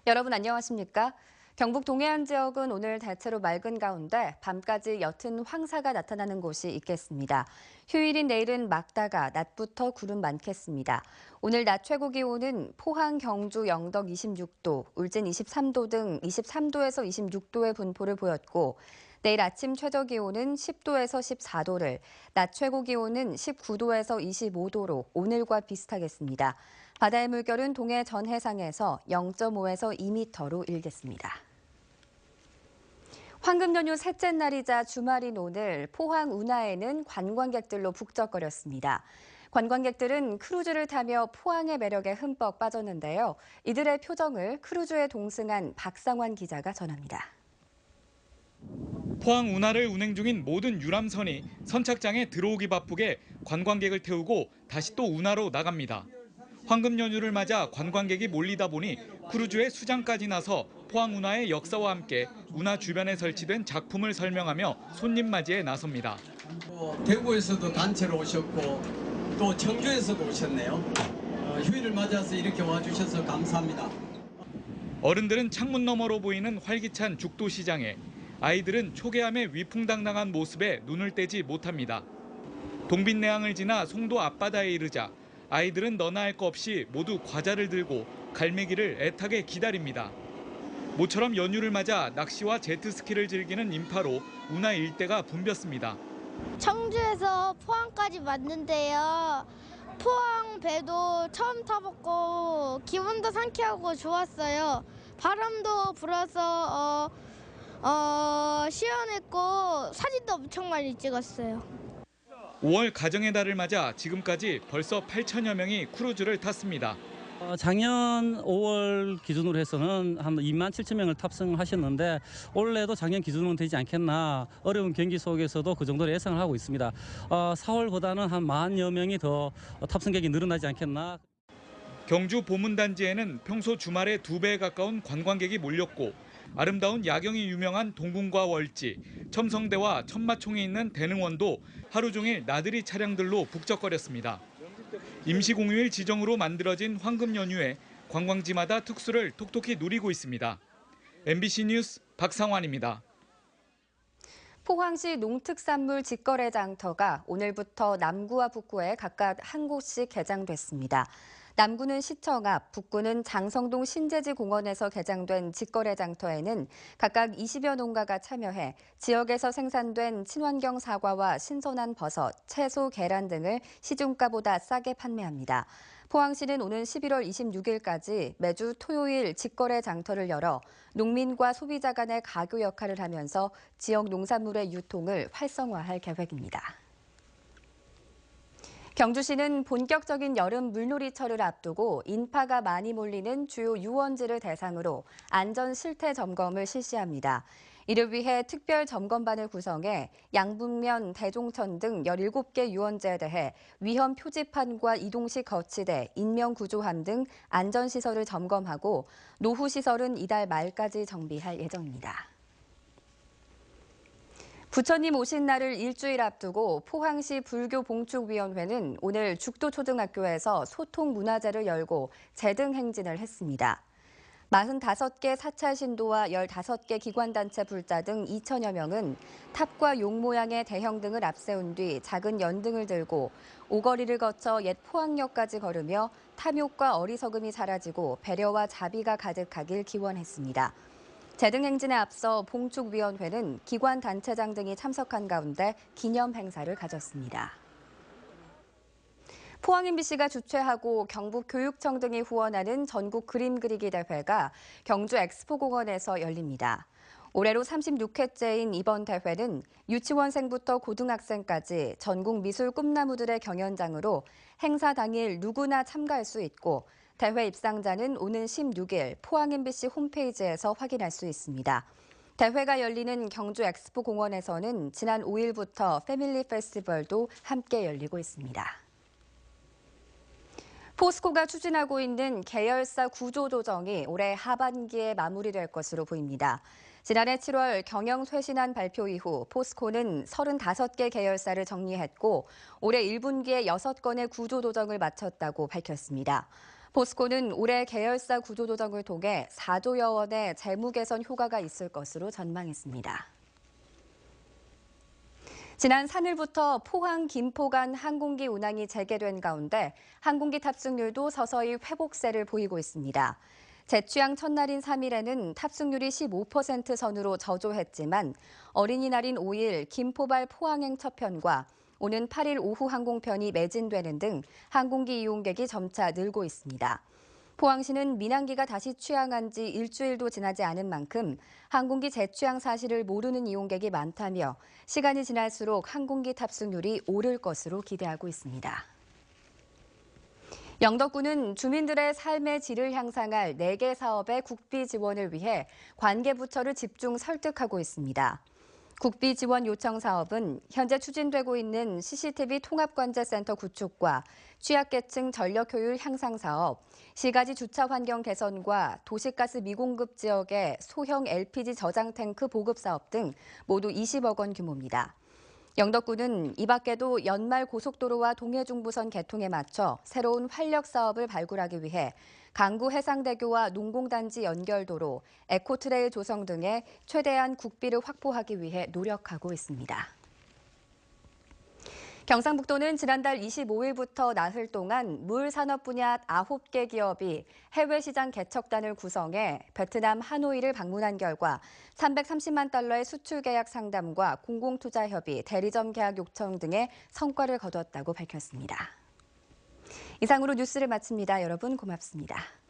여러분 안녕하십니까? 경북 동해안 지역은 오늘 대체로 맑은 가운데 밤까지 옅은 황사가 나타나는 곳이 있겠습니다. 휴일인 내일은 맑다가 낮부터 구름 많겠습니다. 오늘 낮 최고 기온은 포항, 경주, 영덕 26도, 울진 23도 등 23도에서 26도의 분포를 보였고 내일 아침 최저 기온은 10도에서 14도를, 낮 최고 기온은 19도에서 25도로 오늘과 비슷하겠습니다. 바다의 물결은 동해 전 해상에서 0.5에서 2m로 일겠습니다. 황금 연휴 셋째 날이자 주말인 오늘 포항 운하에는 관광객들로 북적거렸습니다. 관광객들은 크루즈를 타며 포항의 매력에 흠뻑 빠졌는데요. 이들의 표정을 크루즈에 동승한 박상환 기자가 전합니다. 포항 운하를 운행 중인 모든 유람선이 선착장에 들어오기 바쁘게 관광객을 태우고 다시 또 운하로 나갑니다. 황금 연휴를 맞아 관광객이 몰리다 보니 크루즈의 수장까지 나서 포항 운하의 역사와 함께 운하 주변에 설치된 작품을 설명하며 손님 맞이에 나섭니다. 대구에서도 단체로 오셨고 또 청주에서도 오셨네요. 휴일을 맞아서 이렇게 와주셔서 감사합니다. 어른들은 창문 너머로 보이는 활기찬 죽도시장에, 아이들은 초계함에 위풍당당한 모습에 눈을 떼지 못합니다. 동빛내항을 지나 송도 앞바다에 이르자 아이들은 너나 할 거 없이 모두 과자를 들고 갈매기를 애타게 기다립니다. 모처럼 연휴를 맞아 낚시와 제트스키를 즐기는 인파로 운하 일대가 붐볐습니다. 청주에서 포항까지 왔는데요. 포항 배도 처음 타봤고 기분도 상쾌하고 좋았어요. 바람도 불어서 시원했고 사진도 엄청 많이 찍었어요. 5월 가정의 달을 맞아 지금까지 벌써 8천여 명이 크루즈를 탔습니다. 작년 5월 기준으로 해서는 한 2만 7천 명을 탑승하셨는데 올해도 작년 기준으로 되지 않겠나, 어려운 경기 속에서도 그 정도로 예상을 하고 있습니다. 4월보다는 한 10,000여 명이 더 탑승객이 늘어나지 않겠나. 경주 보문단지에는 평소 주말에 2배에 가까운 관광객이 몰렸고 아름다운 야경이 유명한 동궁과 월지, 첨성대와 천마총이 있는 대능원도 하루 종일 나들이 차량들로 북적거렸습니다. 임시공휴일 지정으로 만들어진 황금 연휴에 관광지마다 특수를 톡톡히 누리고 있습니다. MBC 뉴스 박상환입니다. 포항시 농특산물 직거래 장터가 오늘부터 남구와 북구에 각각 한 곳씩 개장됐습니다. 남구는 시청 앞, 북구는 장성동 신재지 공원에서 개장된 직거래 장터에는 각각 20여 농가가 참여해 지역에서 생산된 친환경 사과와 신선한 버섯, 채소, 계란 등을 시중가보다 싸게 판매합니다. 포항시는 오는 11월 26일까지 매주 토요일 직거래 장터를 열어 농민과 소비자 간의 가교 역할을 하면서 지역 농산물의 유통을 활성화할 계획입니다. 경주시는 본격적인 여름 물놀이철을 앞두고 인파가 많이 몰리는 주요 유원지를 대상으로 안전 실태 점검을 실시합니다. 이를 위해 특별 점검반을 구성해 양북면, 대종천 등 17개 유원지에 대해 위험 표지판과 이동식 거치대, 인명구조함 등 안전시설을 점검하고 노후시설은 이달 말까지 정비할 예정입니다. 부처님 오신 날을 일주일 앞두고 포항시 불교봉축위원회는 오늘 죽도초등학교에서 소통문화제를 열고 제등 행진을 했습니다. 45개 사찰 신도와 15개 기관단체 불자 등 2천여 명은 탑과 용 모양의 대형등을 앞세운 뒤 작은 연등을 들고 오거리를 거쳐 옛 포항역까지 걸으며 탐욕과 어리석음이 사라지고 배려와 자비가 가득하길 기원했습니다. 제등 행진에 앞서 봉축위원회는 기관 단체장 등이 참석한 가운데 기념 행사를 가졌습니다. 포항 MBC가 주최하고 경북교육청 등이 후원하는 전국 그림 그리기 대회가 경주 엑스포공원에서 열립니다. 올해로 36회째인 이번 대회는 유치원생부터 고등학생까지 전국 미술 꿈나무들의 경연장으로 행사 당일 누구나 참가할 수 있고 대회 입상자는 오는 16일 포항 MBC 홈페이지에서 확인할 수 있습니다. 대회가 열리는 경주 엑스포 공원에서는 지난 5일부터 패밀리 페스티벌도 함께 열리고 있습니다. 포스코가 추진하고 있는 계열사 구조 조정이 올해 하반기에 마무리될 것으로 보입니다. 지난해 7월 경영 쇄신안 발표 이후 포스코는 35개 계열사를 정리했고 올해 1분기에 6건의 구조 조정을 마쳤다고 밝혔습니다. 포스코는 올해 계열사 구조조정을 통해 4조여 원의 재무 개선 효과가 있을 것으로 전망했습니다. 지난 3일부터 포항 김포 간 항공기 운항이 재개된 가운데 항공기 탑승률도 서서히 회복세를 보이고 있습니다. 재취항 첫날인 3일에는 탑승률이 15% 선으로 저조했지만 어린이날인 5일 김포발 포항행 첫 편과 오는 8일 오후 항공편이 매진되는 등 항공기 이용객이 점차 늘고 있습니다. 포항시는 민항기가 다시 취항한 지 일주일도 지나지 않은 만큼 항공기 재취항 사실을 모르는 이용객이 많다며 시간이 지날수록 항공기 탑승률이 오를 것으로 기대하고 있습니다. 영덕군은 주민들의 삶의 질을 향상할 4개 사업의 국비 지원을 위해 관계부처를 집중 설득하고 있습니다. 국비 지원 요청 사업은 현재 추진되고 있는 CCTV 통합관제센터 구축과 취약계층 전력 효율 향상 사업, 시가지 주차 환경 개선과 도시가스 미공급 지역의 소형 LPG 저장 탱크 보급 사업 등 모두 20억 원 규모입니다. 영덕군은 이 밖에도 연말 고속도로와 동해중부선 개통에 맞춰 새로운 활력 사업을 발굴하기 위해 강구 해상대교와 농공단지 연결도로, 에코트레일 조성 등의 최대한 국비를 확보하기 위해 노력하고 있습니다. 경상북도는 지난달 25일부터 나흘 동안 물 산업 분야 9개 기업이 해외 시장 개척단을 구성해 베트남 하노이를 방문한 결과 330만 달러의 수출 계약 상담과 공공투자 협의, 대리점 계약 요청 등의 성과를 거뒀다고 밝혔습니다. 이상으로 뉴스를 마칩니다. 여러분 고맙습니다.